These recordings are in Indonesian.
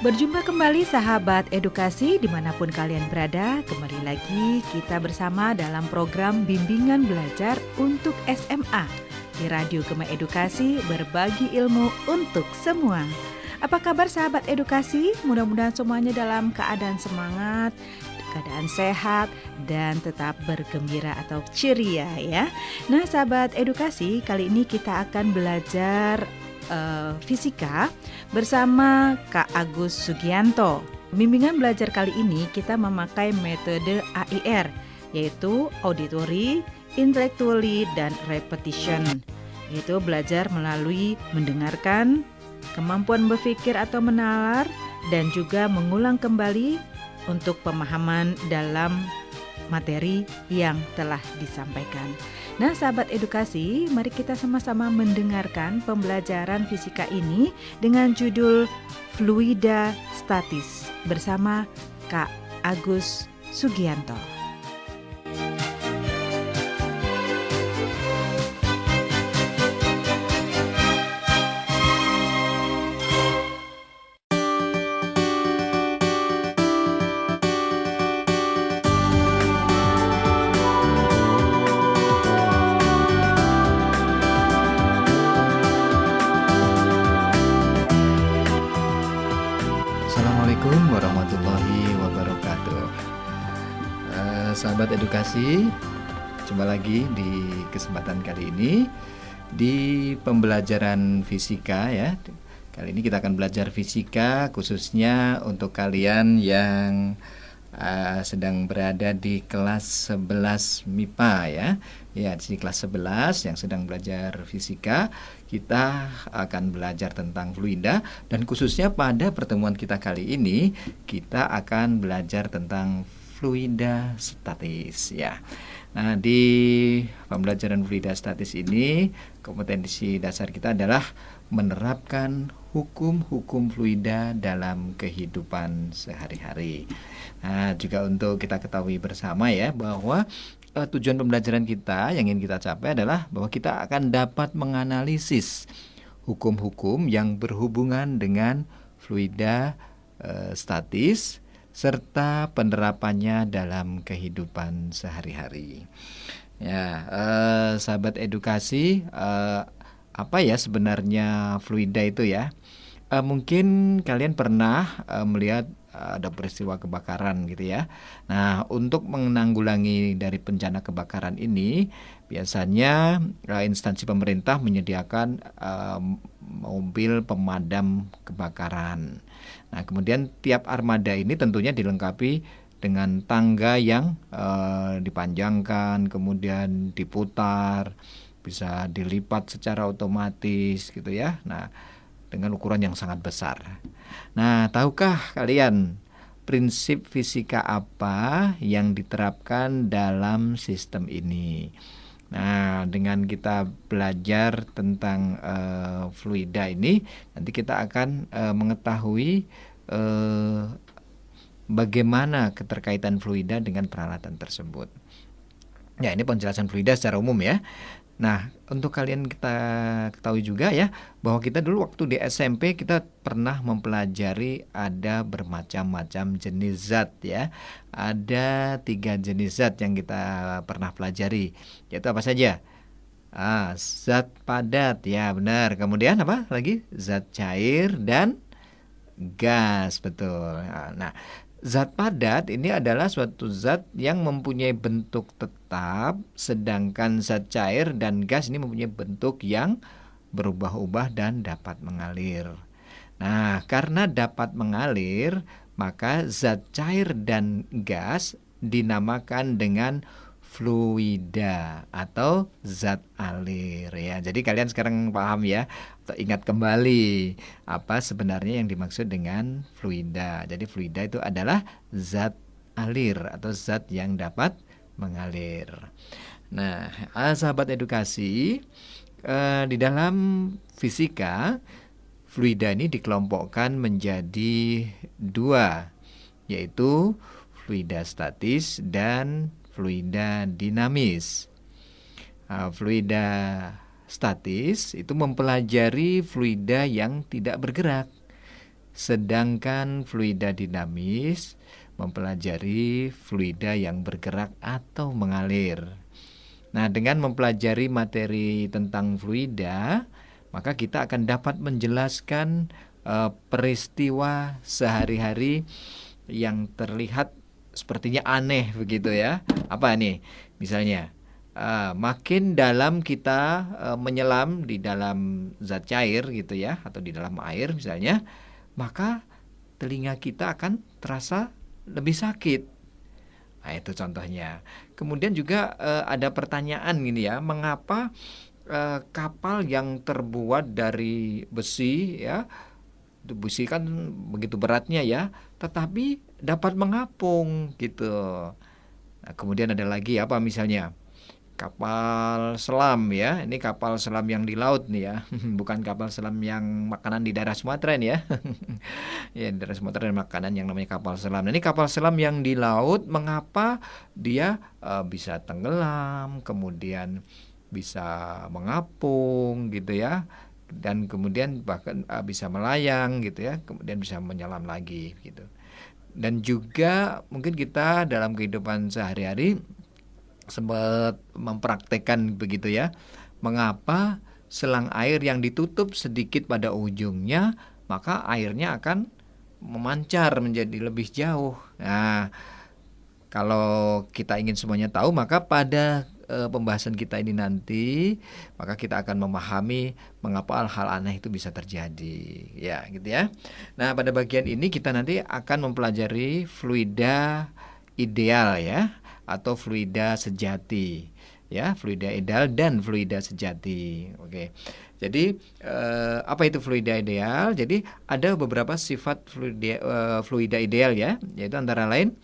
Berjumpa kembali sahabat edukasi dimanapun kalian berada. Kembali lagi kita bersama dalam program Bimbingan Belajar untuk SMA di Radio Gema Edukasi, berbagi ilmu untuk semua. Apa kabar sahabat edukasi? Mudah-mudahan semuanya dalam keadaan semangat, keadaan sehat, dan tetap bergembira atau ceria ya. Nah sahabat edukasi, kali ini kita akan belajar fisika bersama Kak Agus Sugianto. Bimbingan belajar kali ini kita memakai metode AIR, yaitu auditory, intellectually, dan repetition. Yaitu belajar melalui mendengarkan, kemampuan berpikir atau menalar, dan juga mengulang kembali untuk pemahaman dalam materi yang telah disampaikan. Nah, sahabat edukasi, mari kita sama-sama mendengarkan pembelajaran fisika ini dengan judul Fluida Statis bersama Kak Agus Sugianto. Assalamualaikum warahmatullahi wabarakatuh. Sahabat edukasi, jumpa lagi di kesempatan kali ini di pembelajaran fisika ya. Kali ini kita akan belajar fisika khususnya untuk kalian yang sedang berada di kelas 11 MIPA ya. Ya, di sini kelas 11 yang sedang belajar fisika, kita akan belajar tentang fluida, dan khususnya pada pertemuan kita kali ini kita akan belajar tentang fluida statis ya. Nah, di pembelajaran fluida statis ini kompetensi dasar kita adalah menerapkan hukum-hukum fluida dalam kehidupan sehari-hari. Nah, juga untuk kita ketahui bersama ya bahwa tujuan pembelajaran kita yang ingin kita capai adalah bahwa kita akan dapat menganalisis hukum-hukum yang berhubungan dengan fluida statis serta penerapannya dalam kehidupan sehari-hari. Ya, sahabat edukasi, apa ya sebenarnya fluida itu ya? Mungkin kalian pernah melihat ada peristiwa kebakaran gitu ya. Nah, untuk menanggulangi dari bencana kebakaran ini, biasanya instansi pemerintah menyediakan mobil pemadam kebakaran. Nah, kemudian tiap armada ini tentunya dilengkapi dengan tangga yang dipanjangkan, kemudian diputar, bisa dilipat secara otomatis gitu ya. Nah, dengan ukuran yang sangat besar. Nah, tahukah kalian prinsip fisika apa yang diterapkan dalam sistem ini? Nah, dengan kita belajar tentang fluida ini, nanti kita akan mengetahui bagaimana keterkaitan fluida dengan peralatan tersebut. Ya, ini penjelasan fluida secara umum ya. Nah, untuk kalian kita ketahui juga ya bahwa kita dulu waktu di SMP kita pernah mempelajari ada bermacam-macam jenis zat ya. Ada 3 jenis zat yang kita pernah pelajari, yaitu apa saja? Zat padat ya, benar. Kemudian apa lagi? Zat cair dan gas, betul. Nah, zat padat ini adalah suatu zat yang mempunyai bentuk tetap, sedangkan zat cair dan gas ini mempunyai bentuk yang berubah-ubah dan dapat mengalir. Nah, karena dapat mengalir, maka zat cair dan gas dinamakan dengan fluida atau zat alir ya. Jadi kalian sekarang paham ya, atau ingat kembali apa sebenarnya yang dimaksud dengan fluida. Jadi fluida itu adalah zat alir atau zat yang dapat mengalir. Nah, sahabat edukasi, di dalam fisika fluida ini dikelompokkan menjadi 2, yaitu fluida statis dan fluida dinamis. Fluida statis itu mempelajari fluida yang tidak bergerak. Sedangkan fluida dinamis mempelajari fluida yang bergerak atau mengalir. Nah, dengan mempelajari materi tentang fluida, maka kita akan dapat menjelaskan peristiwa sehari-hari yang terlihat sepertinya aneh begitu ya. Apa nih? Misalnya, makin dalam kita menyelam di dalam zat cair gitu ya, atau di dalam air misalnya, maka telinga kita akan terasa lebih sakit. Nah, itu contohnya. Kemudian juga ada pertanyaan gini ya, mengapa kapal yang terbuat dari besi ya, besi kan begitu beratnya ya, tetapi dapat mengapung gitu. Nah, kemudian ada lagi apa misalnya? Kapal selam ya, ini kapal selam yang di laut nih ya, bukan kapal selam yang makanan di daerah Sumatera ini ya. Ya, di daerah Sumatera ada makanan yang namanya kapal selam. Nah, ini kapal selam yang di laut, mengapa dia bisa tenggelam, kemudian bisa mengapung gitu ya, dan kemudian bahkan bisa melayang gitu ya, kemudian bisa menyelam lagi gitu. Dan juga mungkin kita dalam kehidupan sehari-hari sempat mempraktekkan begitu ya, mengapa selang air yang ditutup sedikit pada ujungnya, maka airnya akan memancar menjadi lebih jauh. Nah, kalau kita ingin semuanya tahu, maka pada pembahasan kita ini nanti, maka kita akan memahami mengapa hal aneh itu bisa terjadi, ya gitu ya. Nah, pada bagian ini kita nanti akan mempelajari fluida ideal ya, atau fluida sejati ya, fluida ideal dan fluida sejati. Oke. Jadi apa itu fluida ideal? Jadi ada beberapa sifat fluida ideal ya, yaitu antara lain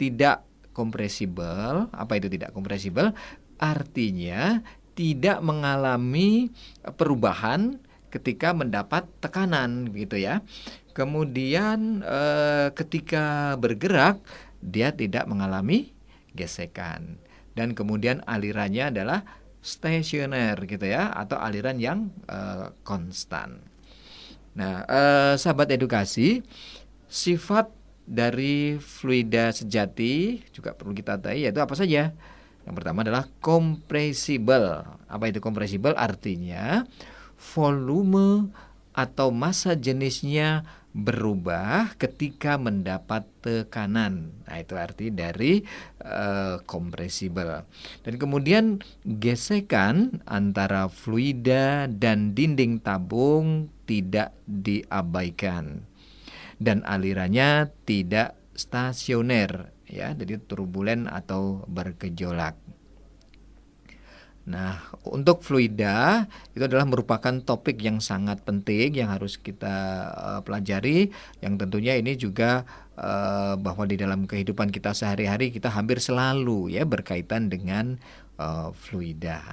tidak kompresibel. Apa itu tidak kompresibel? Artinya tidak mengalami perubahan ketika mendapat tekanan gitu ya. Kemudian ketika bergerak dia tidak mengalami gesekan, dan kemudian alirannya adalah stasioner gitu ya, atau aliran yang konstan. Nah, sahabat edukasi, sifat dari fluida sejati juga perlu kita tahu, yaitu apa saja. Yang pertama adalah kompresibel. Apa itu kompresibel? Artinya volume atau massa jenisnya berubah ketika mendapat tekanan. Nah, itu arti dari kompresibel. Dan kemudian gesekan antara fluida dan dinding tabung tidak diabaikan, dan alirannya tidak stasioner ya, jadi turbulen atau bergejolak. Nah, untuk fluida itu adalah merupakan topik yang sangat penting yang harus kita pelajari, yang tentunya ini juga bahwa di dalam kehidupan kita sehari-hari kita hampir selalu ya berkaitan dengan fluida.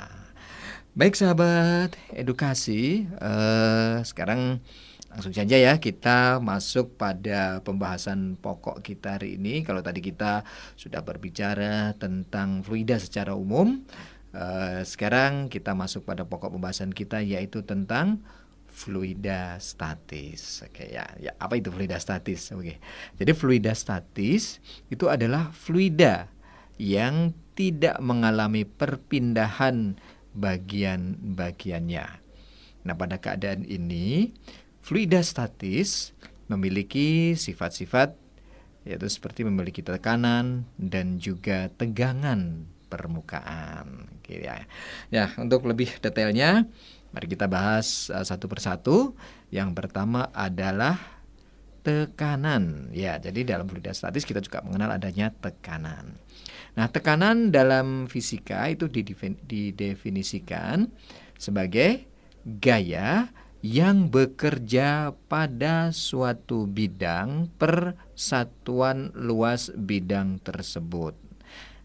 Baik sahabat edukasi, sekarang langsung saja ya kita masuk pada pembahasan pokok kita hari ini. Kalau tadi kita sudah berbicara tentang fluida secara umum, sekarang kita masuk pada pokok pembahasan kita, yaitu tentang fluida statis. Oke ya, apa itu fluida statis? Oke. Jadi fluida statis itu adalah fluida yang tidak mengalami perpindahan bagian-bagiannya. Nah, pada keadaan ini fluida statis memiliki sifat-sifat, yaitu seperti memiliki tekanan dan juga tegangan permukaan. Oke, ya. Ya, untuk lebih detailnya, mari kita bahas satu persatu. Yang pertama adalah tekanan. Ya, jadi dalam fluida statis kita juga mengenal adanya tekanan. Nah, tekanan dalam fisika itu didefinisikan sebagai gaya yang bekerja pada suatu bidang per satuan luas bidang tersebut.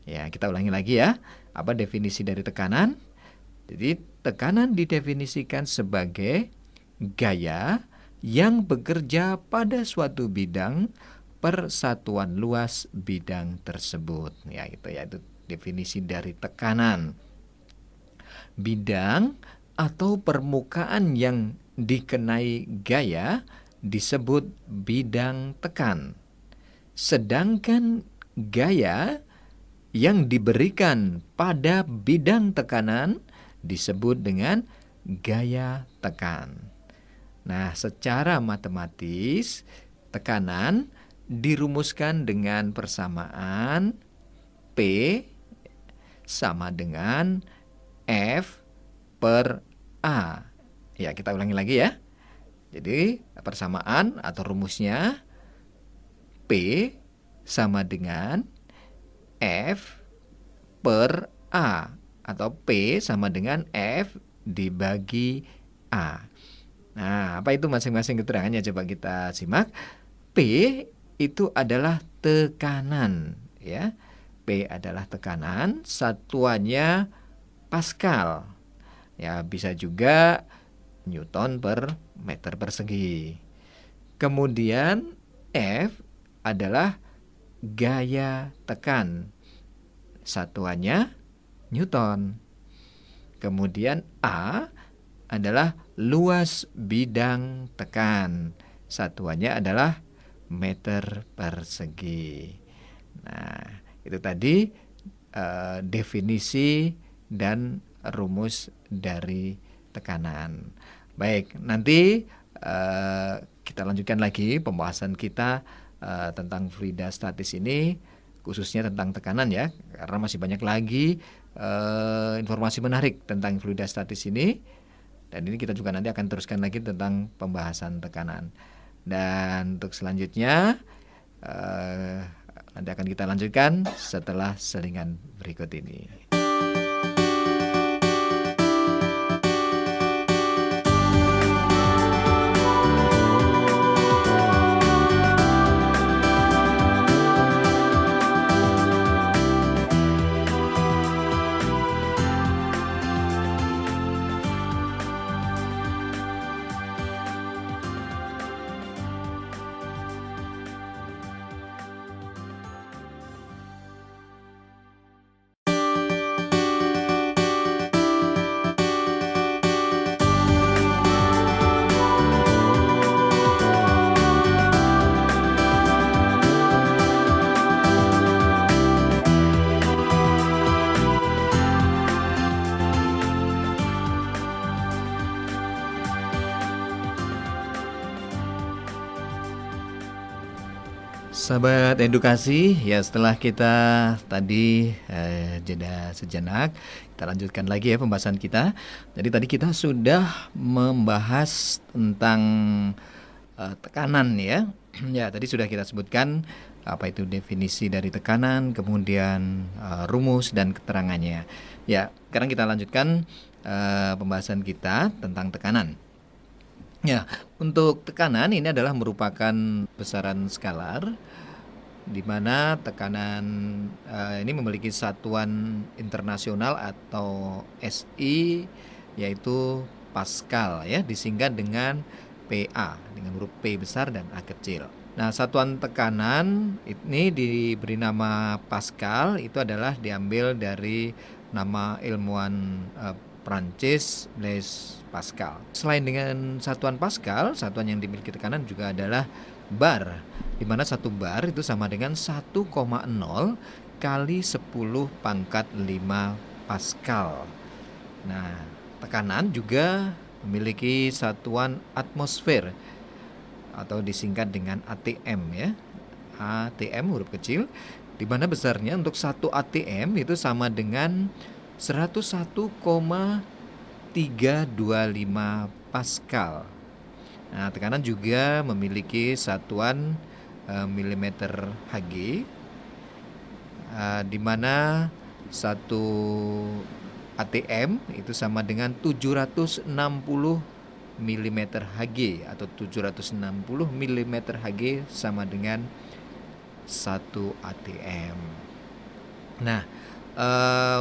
Ya, kita ulangi lagi ya. Apa definisi dari tekanan? Jadi, tekanan didefinisikan sebagai gaya yang bekerja pada suatu bidang per satuan luas bidang tersebut. Ya, itu definisi dari tekanan. Bidang atau permukaan yang dikenai gaya disebut bidang tekan. Sedangkan gaya yang diberikan pada bidang tekanan disebut dengan gaya tekan. Nah, secara matematis tekanan dirumuskan dengan persamaan P sama dengan F per A. Ya, kita ulangi lagi ya. Jadi, persamaan atau rumusnya P sama dengan F per A atau P sama dengan F dibagi A. Nah, apa itu masing-masing keterangannya? Coba kita simak. P itu adalah tekanan, ya. P adalah tekanan, satuannya Pascal. Ya, bisa juga Newton per meter persegi. Kemudian F adalah gaya tekan, satuannya Newton. Kemudian A adalah luas bidang tekan, satuannya adalah meter persegi. Nah, itu tadi definisi dan rumus dari tekanan. Baik, nanti kita lanjutkan lagi pembahasan kita tentang fluida statis ini, khususnya tentang tekanan ya, karena masih banyak lagi informasi menarik tentang fluida statis ini. Dan ini kita juga nanti akan teruskan lagi tentang pembahasan tekanan. Dan untuk selanjutnya nanti akan kita lanjutkan setelah selingan berikut ini. Sahabat edukasi, ya setelah kita tadi jeda sejenak, kita lanjutkan lagi ya pembahasan kita. Jadi tadi kita sudah membahas tentang tekanan ya. Ya, tadi sudah kita sebutkan apa itu definisi dari tekanan, kemudian rumus dan keterangannya. Ya, sekarang kita lanjutkan pembahasan kita tentang tekanan. Ya, untuk tekanan ini adalah merupakan besaran skalar di mana tekanan ini memiliki satuan internasional atau SI yaitu Pascal ya, disingkat dengan PA dengan huruf P besar dan A kecil. Nah, satuan tekanan ini diberi nama Pascal, itu adalah diambil dari nama ilmuwan Prancis Blaise Pascal. Selain dengan satuan Pascal, satuan yang dimiliki tekanan juga adalah bar, di mana satu bar itu sama dengan 1,0 kali 10 pangkat 5 Pascal. Nah, tekanan juga memiliki satuan atmosfer atau disingkat dengan ATM ya. ATM huruf kecil, di mana besarnya untuk 1 ATM itu sama dengan 101,325 Pascal. Nah, tekanan juga memiliki satuan milimeter Hg, di mana 1 ATM itu sama dengan 760 mm Hg atau 760 mm Hg sama dengan 1 ATM. Nah,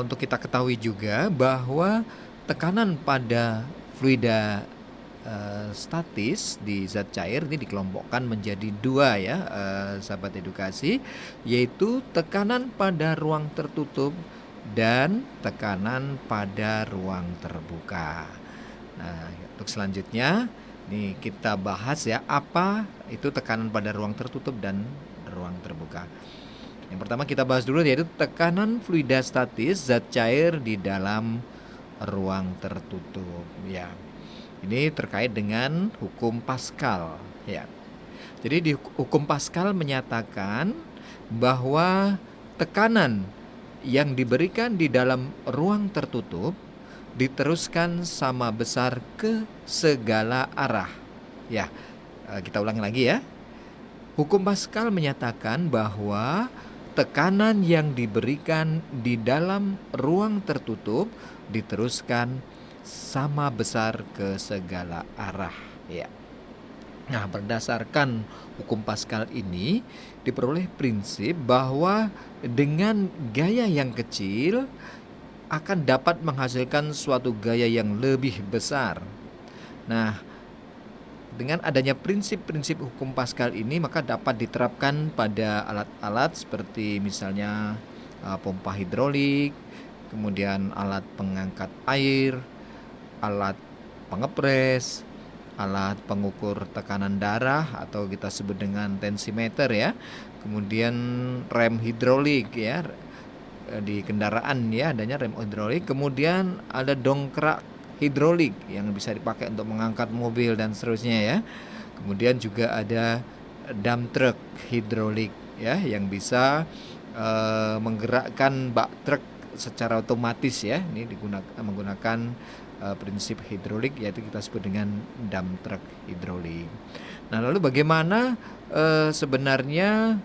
untuk kita ketahui juga bahwa tekanan pada fluida statis di zat cair ini dikelompokkan menjadi 2 ya, sahabat edukasi, yaitu tekanan pada ruang tertutup dan tekanan pada ruang terbuka. Nah, untuk selanjutnya nih kita bahas ya, apa itu tekanan pada ruang tertutup dan ruang terbuka. Yang pertama kita bahas dulu yaitu tekanan fluida statis zat cair di dalam ruang tertutup ya. Ini terkait dengan hukum Pascal ya. Jadi di hukum Pascal menyatakan bahwa tekanan yang diberikan di dalam ruang tertutup diteruskan sama besar ke segala arah. Ya, kita ulangi lagi ya. Hukum Pascal menyatakan bahwa tekanan yang diberikan di dalam ruang tertutup diteruskan sama besar ke segala arah. Ya. Nah, berdasarkan hukum Pascal ini diperoleh prinsip bahwa dengan gaya yang kecil akan dapat menghasilkan suatu gaya yang lebih besar. Nah, dengan adanya prinsip-prinsip hukum Pascal ini maka dapat diterapkan pada alat-alat seperti misalnya pompa hidrolik, kemudian alat pengangkat air, alat pengepres, alat pengukur tekanan darah atau kita sebut dengan tensimeter ya. Kemudian rem hidrolik ya, di kendaraan ya adanya rem hidrolik. Kemudian ada dongkrak hidrolik yang bisa dipakai untuk mengangkat mobil dan seterusnya ya. Kemudian juga ada dump truck hidrolik ya yang bisa menggerakkan bak truk secara otomatis ya. Ini menggunakan prinsip hidrolik yaitu kita sebut dengan dump truck hidrolik. Nah, lalu bagaimana sebenarnya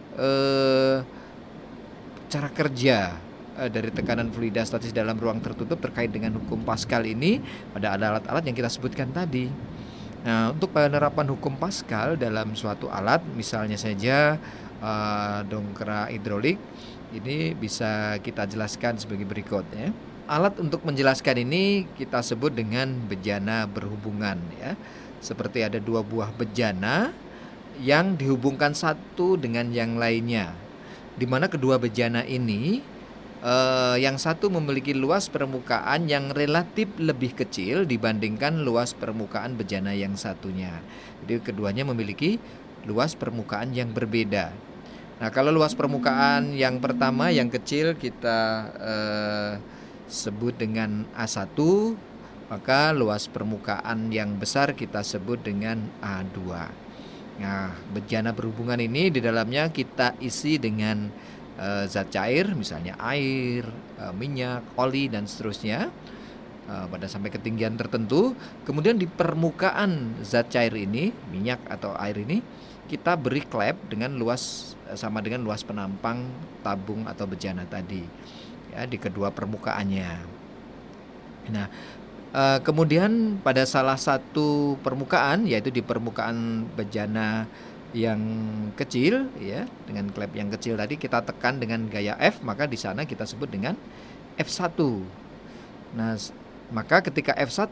cara kerja dari tekanan fluida statis dalam ruang tertutup terkait dengan hukum Pascal ini pada alat-alat yang kita sebutkan tadi. Nah, untuk penerapan hukum Pascal dalam suatu alat, misalnya saja dongkrak hidrolik, ini bisa kita jelaskan sebagai berikut ya. Alat untuk menjelaskan ini kita sebut dengan bejana berhubungan ya. Seperti ada dua buah bejana yang dihubungkan satu dengan yang lainnya, di mana kedua bejana ini yang satu memiliki luas permukaan yang relatif lebih kecil dibandingkan luas permukaan bejana yang satunya. Jadi keduanya memiliki luas permukaan yang berbeda. Nah, kalau luas permukaan yang pertama yang kecil kita sebut dengan A1, maka luas permukaan yang besar kita sebut dengan A2. Nah, bejana berhubungan ini di dalamnya kita isi dengan zat cair, misalnya air, minyak, oli dan seterusnya pada sampai ketinggian tertentu. Kemudian di permukaan zat cair ini, minyak atau air ini, kita beri klep dengan luas sama dengan luas penampang tabung atau bejana tadi ya di kedua permukaannya. Nah, kemudian pada salah satu permukaan yaitu di permukaan bejana yang kecil ya, dengan klep yang kecil tadi kita tekan dengan gaya F, maka di sana kita sebut dengan F1. Nah, maka ketika F1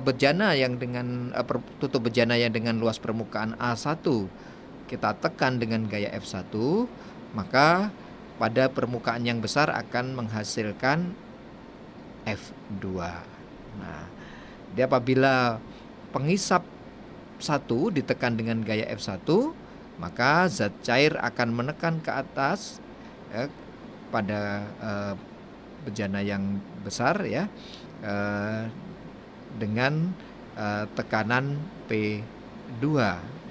bejana yang dengan tutup bejana yang dengan luas permukaan A1 kita tekan dengan gaya F1, maka pada permukaan yang besar akan menghasilkan F2. Nah, jadi apabila pengisap 1 ditekan dengan gaya F1, maka zat cair akan menekan ke atas ya, pada bejana yang besar ya, dengan tekanan P2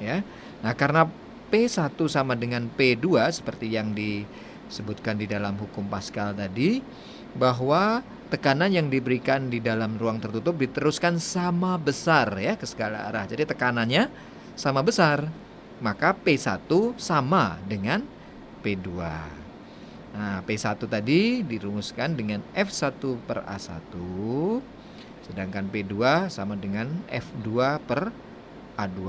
ya. Nah, karena P1 sama dengan P2 seperti yang disebutkan di dalam hukum Pascal tadi, bahwa tekanan yang diberikan di dalam ruang tertutup diteruskan sama besar ya ke segala arah. Jadi tekanannya sama besar, maka P1 sama dengan P2. Nah, P1 tadi dirumuskan dengan F1 per A1, sedangkan P2 sama dengan F2 per A2.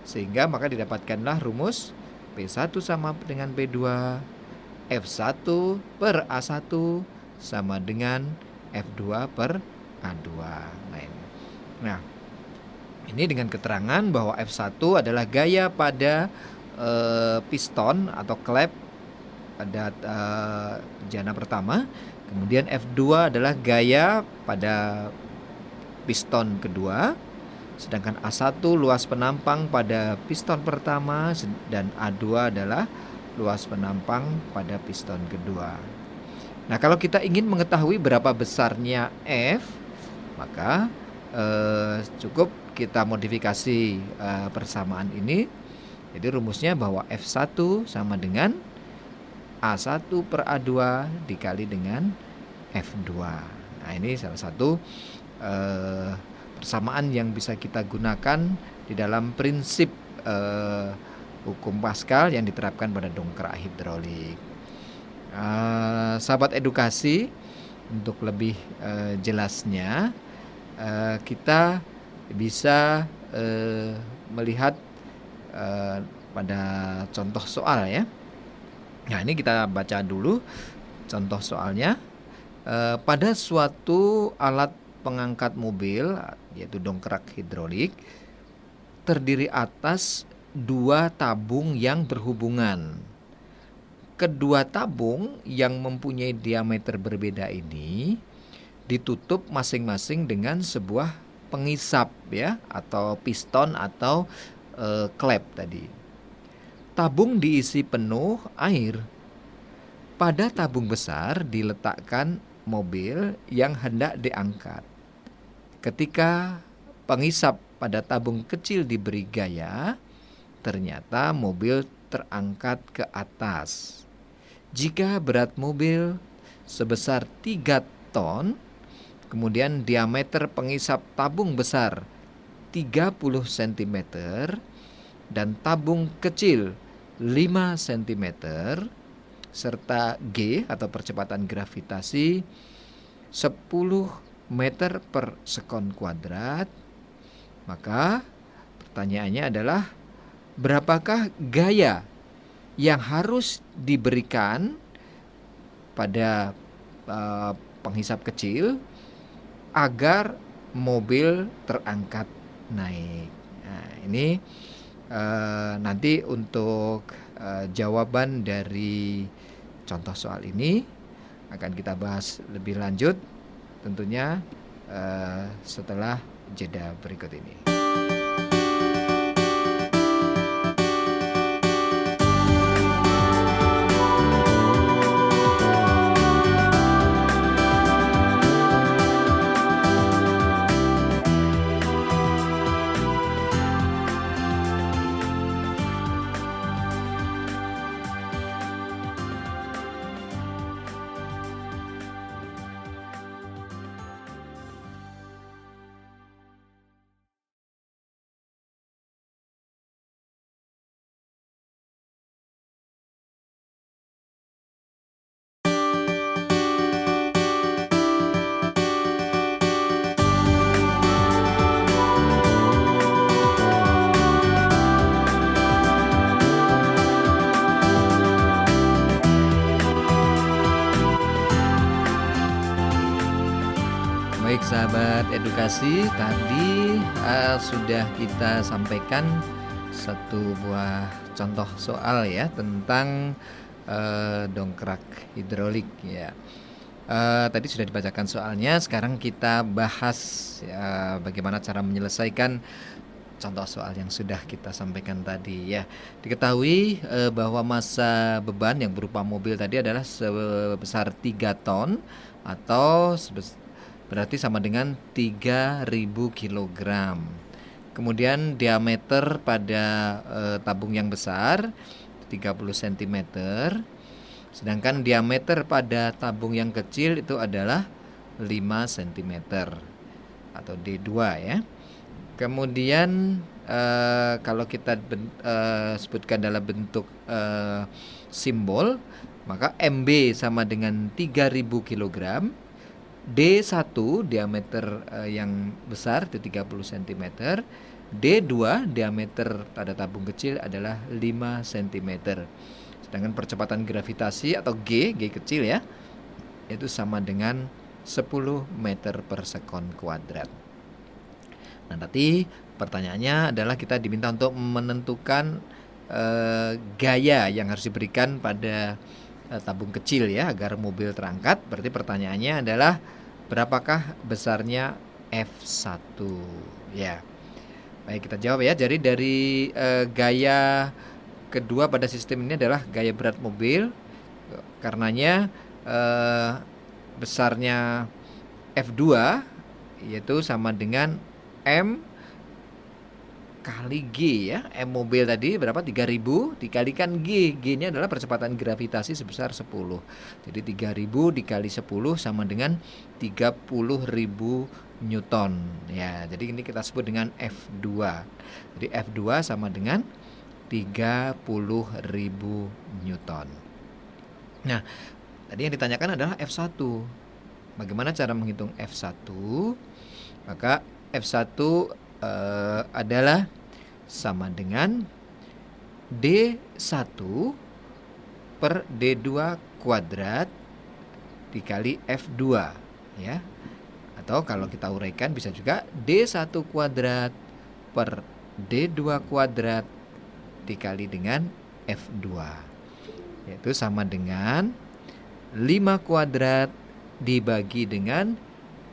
Sehingga maka didapatkanlah rumus P1 sama dengan P2, F1 per A1 sama dengan F2 per A2. Nah, ini dengan keterangan bahwa F1 adalah gaya pada piston atau klep pada bejana pertama. Kemudian F2 adalah gaya pada piston kedua, sedangkan A1 luas penampang pada piston pertama dan A2 adalah luas penampang pada piston kedua. Nah, kalau kita ingin mengetahui berapa besarnya F, maka cukup kita modifikasi persamaan ini. Jadi rumusnya bahwa F1 sama dengan A1 per A2 dikali dengan F2. Nah, ini salah satu persamaan yang bisa kita gunakan di dalam prinsip hukum Pascal yang diterapkan pada dongkrak hidrolik. Sahabat edukasi, untuk lebih jelasnya kita bisa melihat pada contoh soal ya. Nah, ini kita baca dulu contoh soalnya. Pada suatu alat pengangkat mobil, yaitu dongkrak hidrolik, terdiri atas 2 tabung yang berhubungan. Kedua tabung yang mempunyai diameter berbeda ini ditutup masing-masing dengan sebuah pengisap ya, atau piston atau klep tadi. Tabung diisi penuh air. Pada tabung besar diletakkan mobil yang hendak diangkat. Ketika pengisap pada tabung kecil diberi gaya, ternyata mobil terangkat ke atas. Jika berat mobil sebesar 3 ton, kemudian diameter pengisap tabung besar 30 cm dan tabung kecil 5 cm, serta G atau percepatan gravitasi 10 meter per sekon kuadrat, maka pertanyaannya adalah berapakah gaya yang harus diberikan pada penghisap kecil agar mobil terangkat naik. Nah, ini nanti untuk jawaban dari contoh soal ini akan kita bahas lebih lanjut tentunya setelah jeda berikut ini. Baik sahabat edukasi, tadi sudah kita sampaikan satu buah contoh soal ya tentang dongkrak hidrolik ya. Tadi sudah dibacakan soalnya, sekarang kita bahas bagaimana cara menyelesaikan contoh soal yang sudah kita sampaikan tadi ya. Diketahui bahwa massa beban yang berupa mobil tadi adalah sebesar 3 ton atau berarti sama dengan 3.000 kg. Kemudian diameter pada tabung yang besar 30 cm, sedangkan diameter pada tabung yang kecil itu adalah 5 cm atau D2 ya. Kemudian kalau kita sebutkan dalam bentuk simbol, maka MB sama dengan 3.000 kg, D1 diameter yang besar itu 30 cm, D2 diameter pada tabung kecil adalah 5 cm. Sedangkan percepatan gravitasi atau G kecil ya, itu sama dengan 10 meter per sekon kuadrat. Nah, nanti pertanyaannya adalah kita diminta untuk menentukan gaya yang harus diberikan pada tabung kecil ya agar mobil terangkat. Berarti pertanyaannya adalah berapakah besarnya F1 ya. Baik, kita jawab ya. Jadi dari gaya kedua pada sistem ini adalah gaya berat mobil. Karenanya besarnya F2 yaitu sama dengan M kali G ya. M mobil tadi berapa? 3000 dikalikan G. G-nya adalah percepatan gravitasi sebesar 10. Jadi 3000 dikali 10 sama dengan 30.000 Newton. Ya, jadi ini kita sebut dengan F2. Jadi F2 sama dengan 30.000 Newton. Nah, tadi yang ditanyakan adalah F1. Bagaimana cara menghitung F1? Maka F1 adalah sama dengan D1 per D2 kuadrat dikali F2 ya. Atau kalau kita uraikan bisa juga D1 kuadrat per D2 kuadrat dikali dengan F2, yaitu sama dengan 5 kuadrat dibagi dengan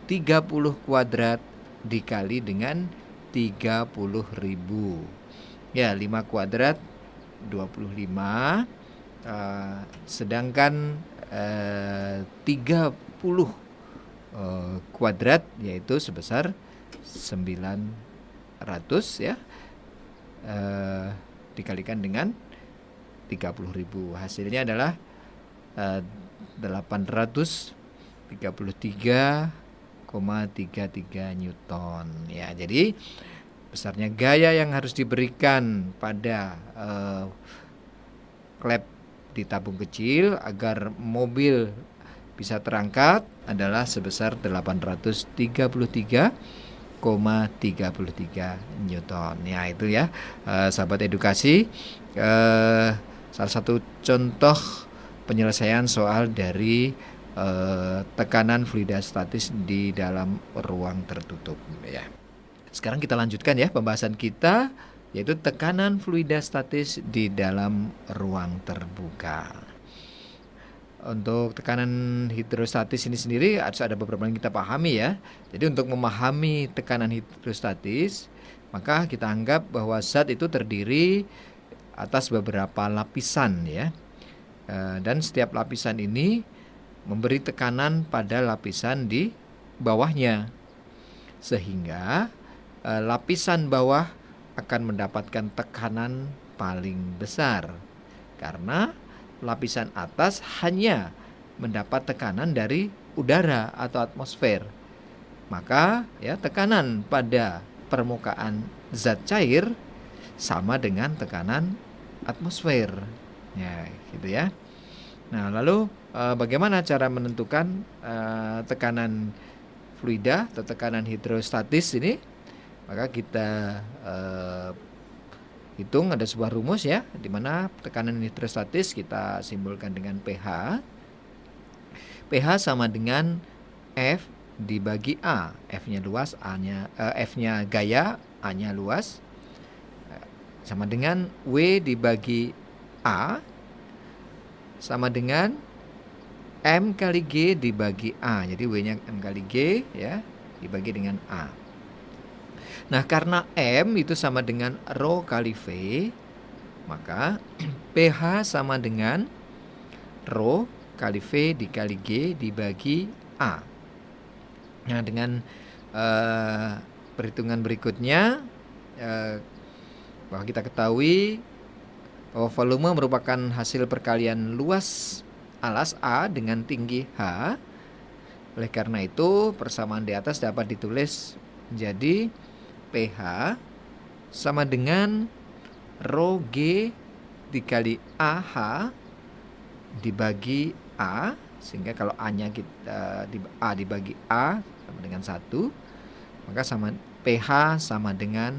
30 kuadrat dikali dengan 30.000. Ya, 5 kuadrat 25, sedangkan 30 kuadrat yaitu sebesar 900 ya, dikalikan dengan 30.000. Hasilnya adalah 833,33 Newton. Ya, jadi besarnya gaya yang harus diberikan pada klep di tabung kecil agar mobil bisa terangkat adalah sebesar 833,33 Newton. Ya, itu ya, sahabat edukasi, salah satu contoh penyelesaian soal dari tekanan fluida statis di dalam ruang tertutup ya. Sekarang kita lanjutkan ya pembahasan kita, yaitu tekanan fluida statis di dalam ruang terbuka. Untuk tekanan hidrostatis ini sendiri harus ada beberapa yang kita pahami ya. Jadi untuk memahami tekanan hidrostatis, maka kita anggap bahwa zat itu terdiri atas beberapa lapisan ya. Dan setiap lapisan ini memberi tekanan pada lapisan di bawahnya, sehingga lapisan bawah akan mendapatkan tekanan paling besar karena lapisan atas hanya mendapat tekanan dari udara atau atmosfer. Maka ya, tekanan pada permukaan zat cair sama dengan tekanan atmosfer. Ya, gitu ya. Nah, lalu bagaimana cara menentukan tekanan fluida atau tekanan hidrostatis ini? Maka kita hitung, ada sebuah rumus ya, di mana tekanan hidrostatis kita simbolkan dengan pH. pH sama dengan F dibagi A. F-nya luas, F-nya gaya, A-nya luas. Sama dengan W dibagi A sama dengan M kali G dibagi A. Jadi W-nya M kali G ya, dibagi dengan A. Nah, karena M itu sama dengan Rho kali V, maka pH sama dengan Rho kali V dikali G dibagi A. Nah, dengan perhitungan berikutnya, bahwa kita ketahui bahwa volume merupakan hasil perkalian luas alas A dengan tinggi H. Oleh karena itu, persamaan di atas dapat ditulis menjadi pH sama dengan Rho G dikali AH dibagi A, sehingga kalau A-nya kita A dibagi A sama dengan 1, maka sama pH sama dengan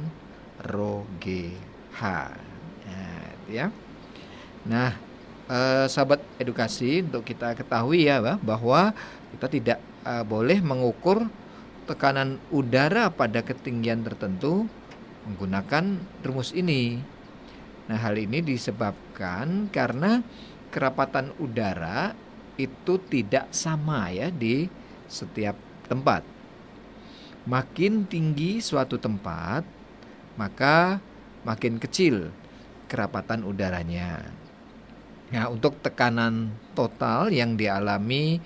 Rho GH. Ya. Nah, sahabat edukasi, untuk kita ketahui ya bahwa kita tidak boleh mengukur tekanan udara pada ketinggian tertentu menggunakan rumus ini. Nah, hal ini disebabkan karena kerapatan udara itu tidak sama ya di setiap tempat. Makin tinggi suatu tempat, maka makin kecil kerapatan udaranya. Nah, untuk tekanan total yang dialami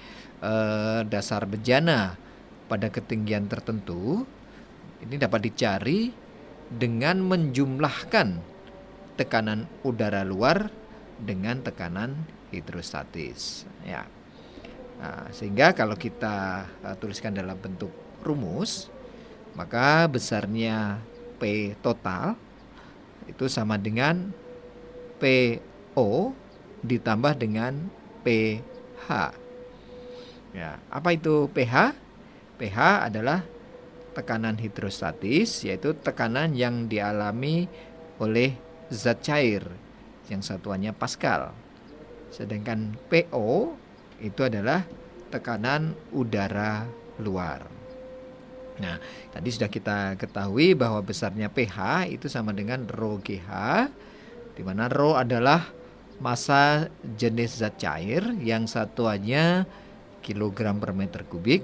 dasar bejana pada ketinggian tertentu, ini dapat dicari dengan menjumlahkan tekanan udara luar dengan tekanan hidrostatis. Ya. Nah, sehingga kalau kita tuliskan dalam bentuk rumus, maka besarnya P total itu sama dengan PO ditambah dengan pH. Ya, apa itu pH? pH adalah tekanan hidrostatis, yaitu tekanan yang dialami oleh zat cair yang satuannya Pascal. Sedangkan PO itu adalah tekanan udara luar. Nah, tadi sudah kita ketahui bahwa besarnya pH itu sama dengan rho GH, di mana rho adalah massa jenis zat cair yang satuannya kilogram per meter kubik.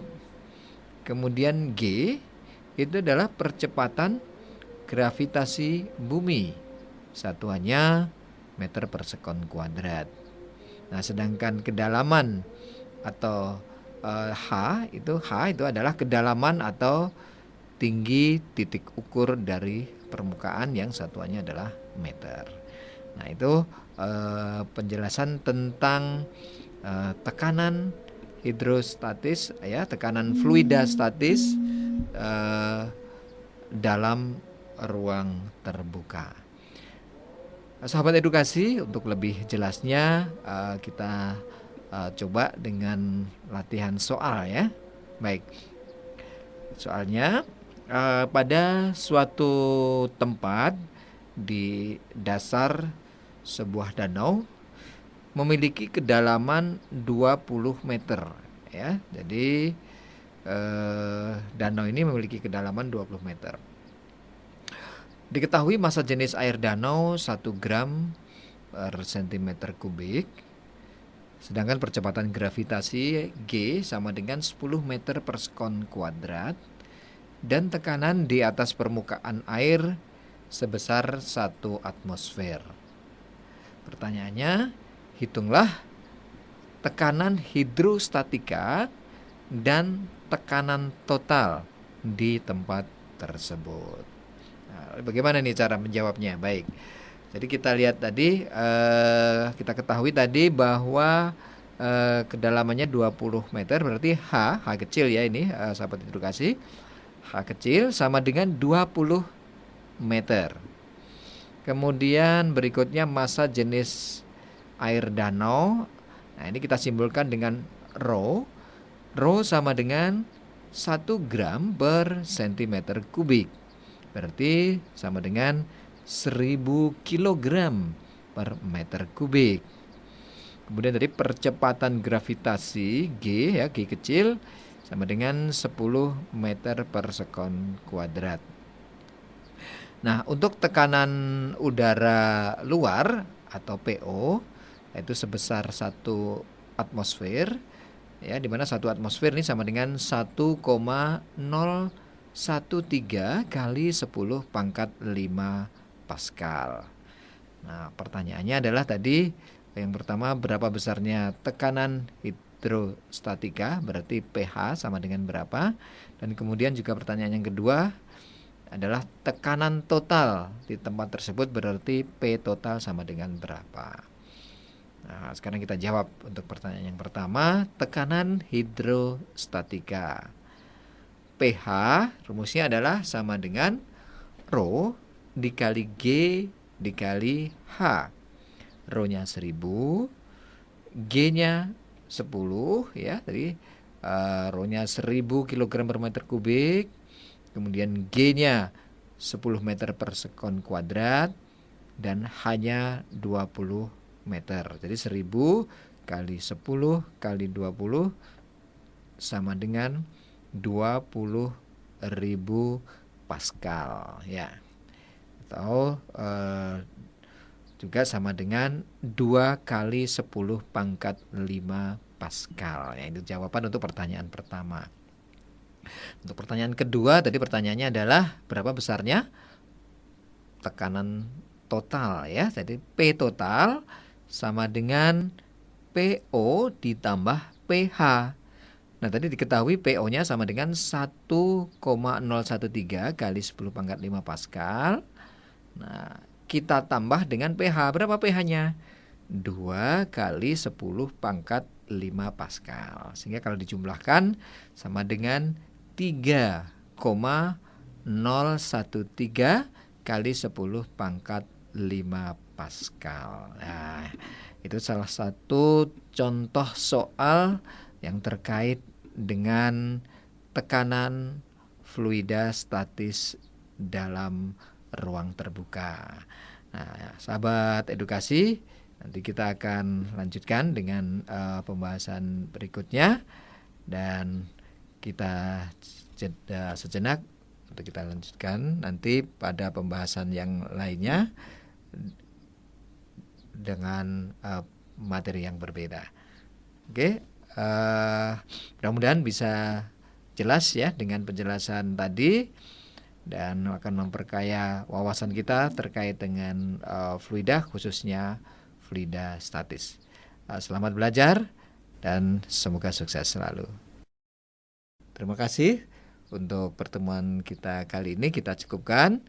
Kemudian G itu adalah percepatan gravitasi bumi, satuannya meter per sekon kuadrat. Nah, sedangkan kedalaman atau H itu adalah kedalaman atau tinggi titik ukur dari permukaan yang satuannya adalah meter. Nah, itu penjelasan tentang tekanan hidrostatis, ya, tekanan fluida statis dalam ruang terbuka. Sahabat edukasi, untuk lebih jelasnya kita coba dengan latihan soal, ya. Baik. Soalnya pada suatu tempat di dasar sebuah danau memiliki kedalaman 20 meter, ya. Jadi danau ini memiliki kedalaman 20 meter. Diketahui massa jenis air danau 1 gram per centimeter kubik. Sedangkan percepatan gravitasi G sama dengan 10 meter per sekon kuadrat. Dan tekanan di atas permukaan air sebesar 1 atmosfer. Pertanyaannya, hitunglah tekanan hidrostatika dan tekanan total di tempat tersebut. Nah, bagaimana nih cara menjawabnya? Baik. Jadi kita lihat tadi, kita ketahui tadi bahwa kedalamannya 20 meter, berarti H kecil ya ini, sahabat edukasi. H kecil sama dengan 20 meter. Kemudian berikutnya massa jenis air danau. Nah, ini kita simbolkan dengan rho. Rho sama dengan 1 gram per centimeter kubik. Berarti sama dengan 1000 kilogram per meter kubik. Kemudian dari percepatan gravitasi G, ya, G kecil sama dengan 10 meter per sekon kuadrat. Nah, untuk tekanan udara luar atau PO yaitu sebesar 1 atmosfer, ya, di mana 1 atmosfer ini sama dengan 1,013 kali 10 pangkat 5 Pascal. Nah, pertanyaannya adalah tadi yang pertama, berapa besarnya tekanan hidrostatika, berarti pH sama dengan berapa. Dan kemudian juga pertanyaan yang kedua adalah tekanan total di tempat tersebut, berarti P total sama dengan berapa. Nah, sekarang kita jawab untuk pertanyaan yang pertama, tekanan hidrostatika. pH rumusnya adalah sama dengan rho dikali G dikali H. Rho-nya 1000, G-nya 10, ya. Jadi rho-nya 1000 kg per meter kubik. Kemudian G-nya 10 meter per sekon kuadrat dan H-nya 20 meter. Jadi 1000 kali 10 kali 20 sama dengan 20.000 Pascal, ya. Atau juga sama dengan 2 kali 10 pangkat 5 Pascal. Ya, itu jawaban untuk pertanyaan pertama. Untuk pertanyaan kedua, tadi pertanyaannya adalah berapa besarnya tekanan total ya. Jadi P total sama dengan PO ditambah PH. Nah, tadi diketahui PO-nya sama dengan 1,013 kali 10 pangkat 5 Pascal. Nah, kita tambah dengan PH. Berapa PH-nya? 2 kali 10 pangkat 5 Pascal. Sehingga kalau dijumlahkan sama dengan 3,013 kali 10 pangkat 5 Pascal. Nah, itu salah satu contoh soal yang terkait dengan tekanan fluida statis dalam ruang terbuka. Nah, sahabat edukasi, nanti kita akan lanjutkan dengan pembahasan berikutnya, dan kita jeda sejenak untuk kita lanjutkan nanti pada pembahasan yang lainnya dengan materi yang berbeda. Oke, mudah-mudahan bisa jelas ya dengan penjelasan tadi, dan akan memperkaya wawasan kita terkait dengan fluida, khususnya fluida statis. Selamat belajar dan semoga sukses selalu. Terima kasih untuk pertemuan kita kali ini, kita cukupkan.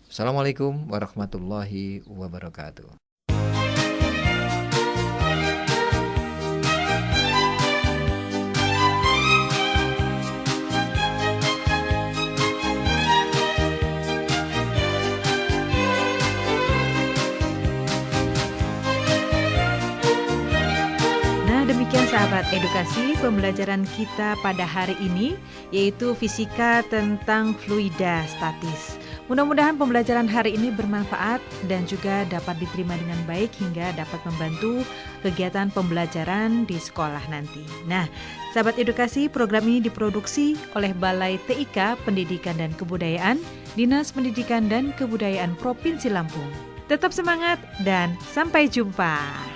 Assalamualaikum warahmatullahi wabarakatuh. Demikian sahabat edukasi, pembelajaran kita pada hari ini yaitu fisika tentang fluida statis. Mudah-mudahan pembelajaran hari ini bermanfaat dan juga dapat diterima dengan baik hingga dapat membantu kegiatan pembelajaran di sekolah nanti. Nah, sahabat edukasi, program ini diproduksi oleh Balai TIK Pendidikan dan Kebudayaan, Dinas Pendidikan dan Kebudayaan Provinsi Lampung. Tetap semangat dan sampai jumpa.